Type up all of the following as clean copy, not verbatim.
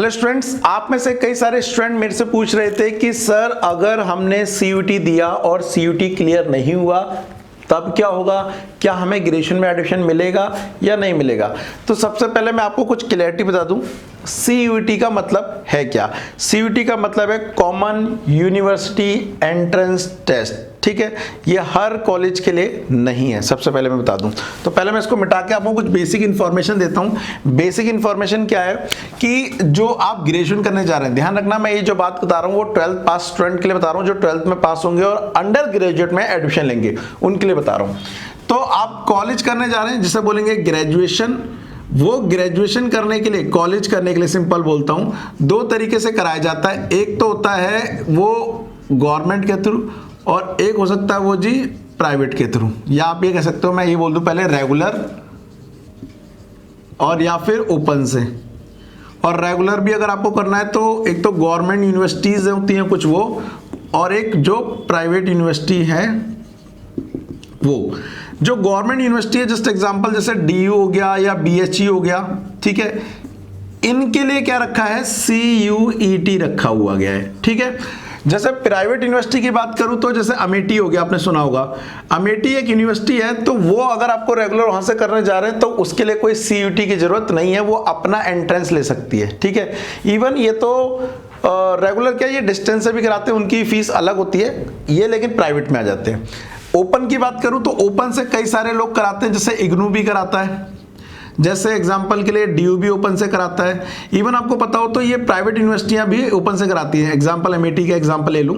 Hello students, आप में से कई सारे स्टूडेंट मेरे से पूछ रहे थे कि सर अगर हमने सीयूटी दिया और सीयूटी क्लियर नहीं हुआ तब क्या होगा, क्या हमें ग्रेजुएशन में एडमिशन मिलेगा या नहीं मिलेगा। तो सबसे पहले मैं आपको कुछ क्लैरिटी बता दूं, सीयूटी का मतलब है क्या। सीयूटी का मतलब है कॉमन यूनिवर्सिटी एंट्रेंस टेस्ट, ठीक है। ये हर कॉलेज के लिए नहीं है, सबसे पहले मैं बता दूं। तो पहले मैं इसको मिटा के आपको कुछ बेसिक इंफॉर्मेशन देता हूं। बेसिक इंफॉर्मेशन क्या है कि जो आप ग्रेजुएशन करने जा रहे हैं, ध्यान रखना मैं ये जो बात बता रहा हूं वो 12th पास स्टूडेंट के लिए बता रहा हूं, जो 12th में पास होंगे और अंडर ग्रेजुएट में एडमिशन लेंगे उनके लिए बता रहा हूं। तो आप कॉलेज करने जा रहे हैं जिसे बोलेंगे ग्रेजुएशन। वो ग्रेजुएशन करने के लिए, कॉलेज करने के लिए सिंपल बोलता हूं, दो तरीके से कराया जाता है। एक तो होता है वो गवर्नमेंट के थ्रू और एक हो सकता है वो जी प्राइवेट के थ्रू, या आप ये कह सकते हो, मैं ये बोल दूं पहले रेगुलर और या फिर ओपन से। और रेगुलर भी अगर आपको करना है तो एक तो गवर्नमेंट यूनिवर्सिटीज होती हैं कुछ वो, और एक जो प्राइवेट यूनिवर्सिटी है वो। जो गवर्नमेंट यूनिवर्सिटी है, जस्ट एग्जांपल जैसे डीयू हो गया या बीएचई हो गया, ठीक है, इनके लिए क्या रखा है, सीयूईटी रखा हुआ गया है, ठीक है। जैसे प्राइवेट यूनिवर्सिटी की बात करूं तो जैसे अमेठी हो गया, आपने सुना होगा, अमेठी एक यूनिवर्सिटी है, तो वो अगर आपको रेगुलर वहां से करने जा रहे हैं तो उसके लिए कोई सीयूटी की जरूरत नहीं है, वो अपना एंट्रेंस ले सकती है, ठीक है। इवन ये तो रेगुलर क्या, ये डिस्टेंस से भी कराते हैं, उनकी फीस अलग होती है ये, लेकिन प्राइवेट में आ जाते हैं। ओपन की बात करूं तो ओपन से कई सारे लोग कराते हैं, जैसे इग्नू भी कराता है, जैसे एग्जांपल के लिए डीयू भी ओपन से कराता है। इवन आपको पता हो तो ये प्राइवेट यूनिवर्सिटियां भी ओपन से कराती हैं। एग्जांपल एमआईटी का एग्जांपल ले लूं,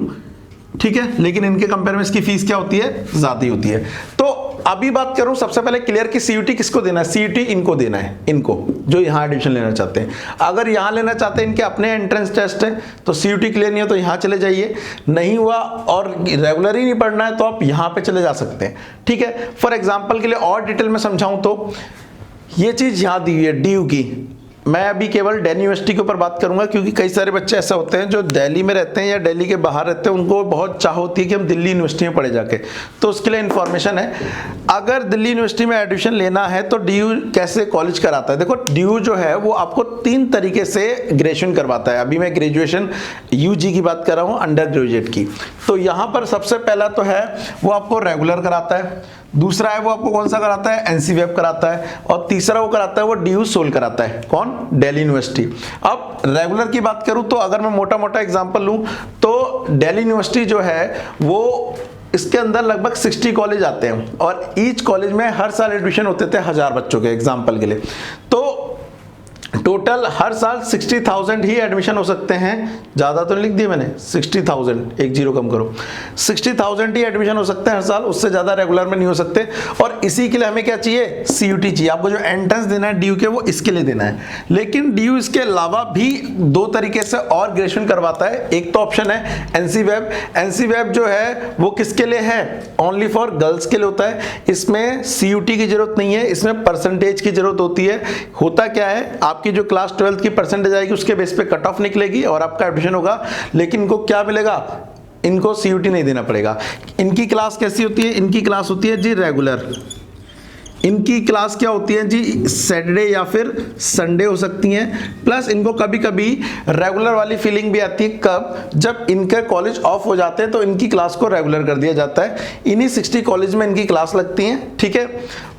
ठीक है, लेकिन इनके कंपेयर में इसकी फीस क्या होती है, ज्यादा ही होती है। तो अभी बात करूं सबसे पहले क्लियर कि सीयूटी किसको देना है। सीयूटी इनको देना है, इनको जो यहां एडमिशन लेना चाहते हैं। अगर यहां लेना चाहते हैं, इनके अपने एंट्रेंस टेस्ट है, तो सीयूटी क्लियर नहीं हो तो यहां चले जाइए, नहीं हुआ और रेगुलर ही नहीं पढ़ना है तो आप यहां पे चले जा सकते हैं, ठीक है। फॉर एग्जाम्पल के लिए और डिटेल में समझाऊं तो ये चीज यहां दी हुई है डीयू की। मैं अभी केवल दिल्ली यूनिवर्सिटी के ऊपर बात करूंगा, क्योंकि कई सारे बच्चे ऐसे होते हैं जो दिल्ली में रहते हैं या दिल्ली के बाहर रहते हैं, उनको बहुत चाह होती है कि हम दिल्ली यूनिवर्सिटी में पढ़े जाके, तो उसके लिए इंफॉर्मेशन है। अगर दिल्ली यूनिवर्सिटी में एडमिशन लेना है तो डीयू कैसे कॉलेज कराता है। देखो डीयू जो है वो आपको 3 तरीके से ग्रेजुएशन करवाता है। अभी मैं ग्रेजुएशन यूजी की बात कर रहा हूँ, अंडर ग्रेजुएट की। तो यहाँ पर सबसे पहला तो है वो आपको रेगुलर कराता है, दूसरा है वो आपको कौन सा कराता है, एनसीवेब कराता है, और तीसरा वो कराता है वो डीयू सोल कराता है, कौन, दिल्ली यूनिवर्सिटी। अब रेगुलर की बात करूं तो अगर मैं मोटा मोटा एग्जांपल लूं तो दिल्ली यूनिवर्सिटी जो है वो, इसके अंदर लगभग 60 कॉलेज आते हैं और ईच कॉलेज में हर साल एडमिशन होते थे 1000 बच्चों के, एग्जाम्पल के लिए। तो टोटल हर साल 60,000 ही एडमिशन हो सकते हैं, ज्यादा तो नहीं लिख दिया मैंने, 60,000, एक जीरो कम करो, 60,000 ही एडमिशन हो सकते हैं हर साल, उससे ज्यादा रेगुलर में नहीं हो सकते। और इसी के लिए हमें क्या चाहिए, सीयूटी चाहिए। आपको जो एंट्रेंस देना है डीयू के, वो इसके लिए देना है। लेकिन डीयू इसके अलावा भी 2 तरीके से और ग्रेजुएशन करवाता है। एक तो ऑप्शन है एनसीवेब। एनसीवेब जो है वो किसके लिए है, ओनली फॉर गर्ल्स के लिए होता है। इसमें सीयूटी की जरूरत नहीं है, इसमें परसेंटेज की जरूरत होती है। होता क्या है, आपकी जो क्लास 12th की परसेंटेज आएगी उसके बेस पे कट ऑफ निकलेगी और आपका एडमिशन होगा। लेकिन इनको क्या मिलेगा, इनको सीयूटी नहीं देना पड़ेगा। इनकी क्लास कैसी होती है, इनकी क्लास होती है जी रेगुलर। इनकी क्लास क्या होती है जी, सैटरडे या फिर संडे हो सकती हैं। प्लस इनको कभी कभी रेगुलर वाली फीलिंग भी आती है, कब, जब इनके कॉलेज ऑफ हो जाते हैं तो इनकी क्लास को रेगुलर कर दिया जाता है। इन्हीं 60 कॉलेज में इनकी क्लास लगती हैं, ठीक है,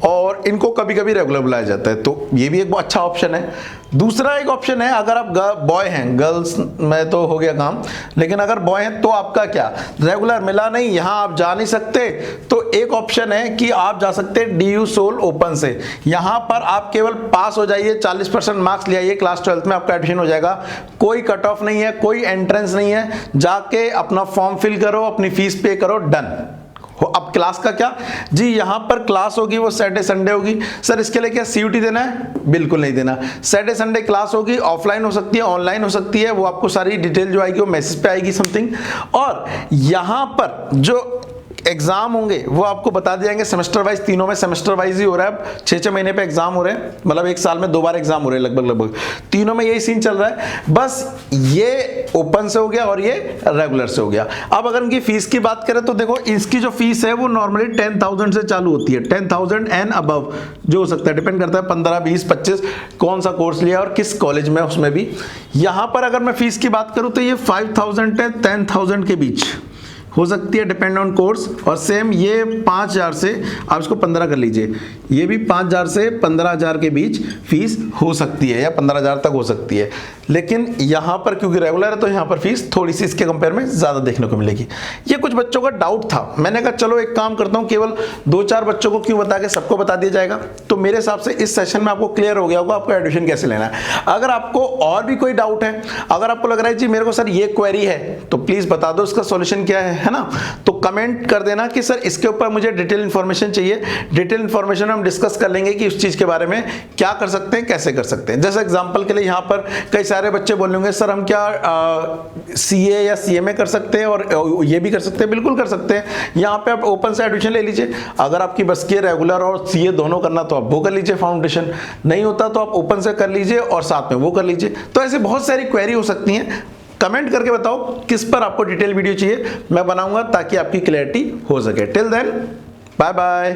और इनको कभी कभी रेगुलर बुलाया जाता है। तो ये भी एक बहुत अच्छा ऑप्शन है। दूसरा एक ऑप्शन है, अगर आप बॉय हैं, गर्ल्स में तो हो गया काम, लेकिन अगर बॉय हैं तो आपका क्या, रेगुलर मिला नहीं, यहां आप जा नहीं सकते, तो एक ऑप्शन है कि आप जा सकते हैं डीयू सोल ओपन से। यहां पर आप केवल पास हो जाइए, 40% मार्क्स ले आइए, क्लास 12th में आपका एडमिशन हो जाएगा। कोई कट ऑफ नहीं है, कोई एंट्रेंस नहीं है, जाके अपना फॉर्म फिल करो, अपनी फीस पे करो, डन। अब क्लास का क्या जी, यहां पर क्लास होगी वो सैटरडे संडे होगी। सर इसके लिए क्या सीयूटी देना है, बिल्कुल नहीं देना। सैटरडे संडे क्लास होगी, ऑफलाइन हो सकती है, ऑनलाइन हो सकती है, वो आपको सारी डिटेल जो आएगी वो मैसेज पे आएगी समथिंग। और यहां पर जो एग्जाम होंगे वो आपको बता दिए जाएंगे सेमेस्टर वाइज, तीनों में सेमेस्टर वाइज ही हो रहा है, 6-6 महीने पे एग्जाम हो रहे हैं, मतलब एक साल में 2 बार एग्जाम हो रहे हैं लगभग तीनों में यही सीन चल रहा है। बस ये ओपन से हो गया और ये रेगुलर से हो गया। अब अगर इनकी फीस की बात करें तो देखो इसकी जो फीस है वो नॉर्मली 10,000 से चालू होती है, 10,000 एंड अबव जो हो सकता है, डिपेंड करता है 15, 20, 25 कौन सा कोर्स लिया और किस कॉलेज में, उसमें भी। यहां पर अगर मैं फीस की बात करूं तो ये 5,000 से 10,000 के बीच हो सकती है, डिपेंड ऑन कोर्स। और सेम ये 5,000 से आप इसको 15 कर लीजिए, ये भी 5,000 से 15,000 के बीच फीस हो सकती है या 15,000 तक हो सकती है। लेकिन यहाँ पर क्योंकि रेगुलर है तो यहाँ पर फीस थोड़ी सी इसके कंपेयर में ज़्यादा देखने को मिलेगी। ये कुछ बच्चों का डाउट था, मैंने कहा चलो एक काम करता हूँ, केवल 2-4 बच्चों को क्यों बता के सबको बता दिया जाएगा। तो मेरे हिसाब से इस सेशन में आपको क्लियर हो गया होगा आपको एडमिशन कैसे लेना है। अगर आपको और भी कोई डाउट है, अगर आपको लग रहा है जी मेरे को सर ये क्वेरी है, तो प्लीज़ बता दो इसका सॉल्यूशन क्या है ना। तो कमेंट कर देना कि सर इसके ऊपर मुझे डिटेल इन्फॉर्मेशन चाहिए, डिटेल इन्फॉर्मेशन हम डिस्कस कर लेंगे कि उस चीज़ के बारे में क्या कर सकते हैं, कैसे कर सकते हैं। जैसे एग्जांपल के लिए यहाँ पर कई सारे बच्चे बोलेंगे सर हम क्या सीए या सीएमए कर सकते हैं और ये भी कर सकते हैं, बिल्कुल कर सकते हैं। यहाँ पे आप ओपन से एडमिशन ले लीजिए, अगर आपकी बस की रेगुलर और सीए दोनों करना तो आप वो कर लीजिए, फाउंडेशन नहीं होता तो आप ओपन से कर लीजिए और साथ में वो कर लीजिए। तो ऐसे बहुत सारी क्वेरी हो सकती हैं। कमेंट करके बताओ किस पर आपको डिटेल वीडियो चाहिए, मैं बनाऊंगा ताकि आपकी क्लैरिटी हो सके। Till then bye bye.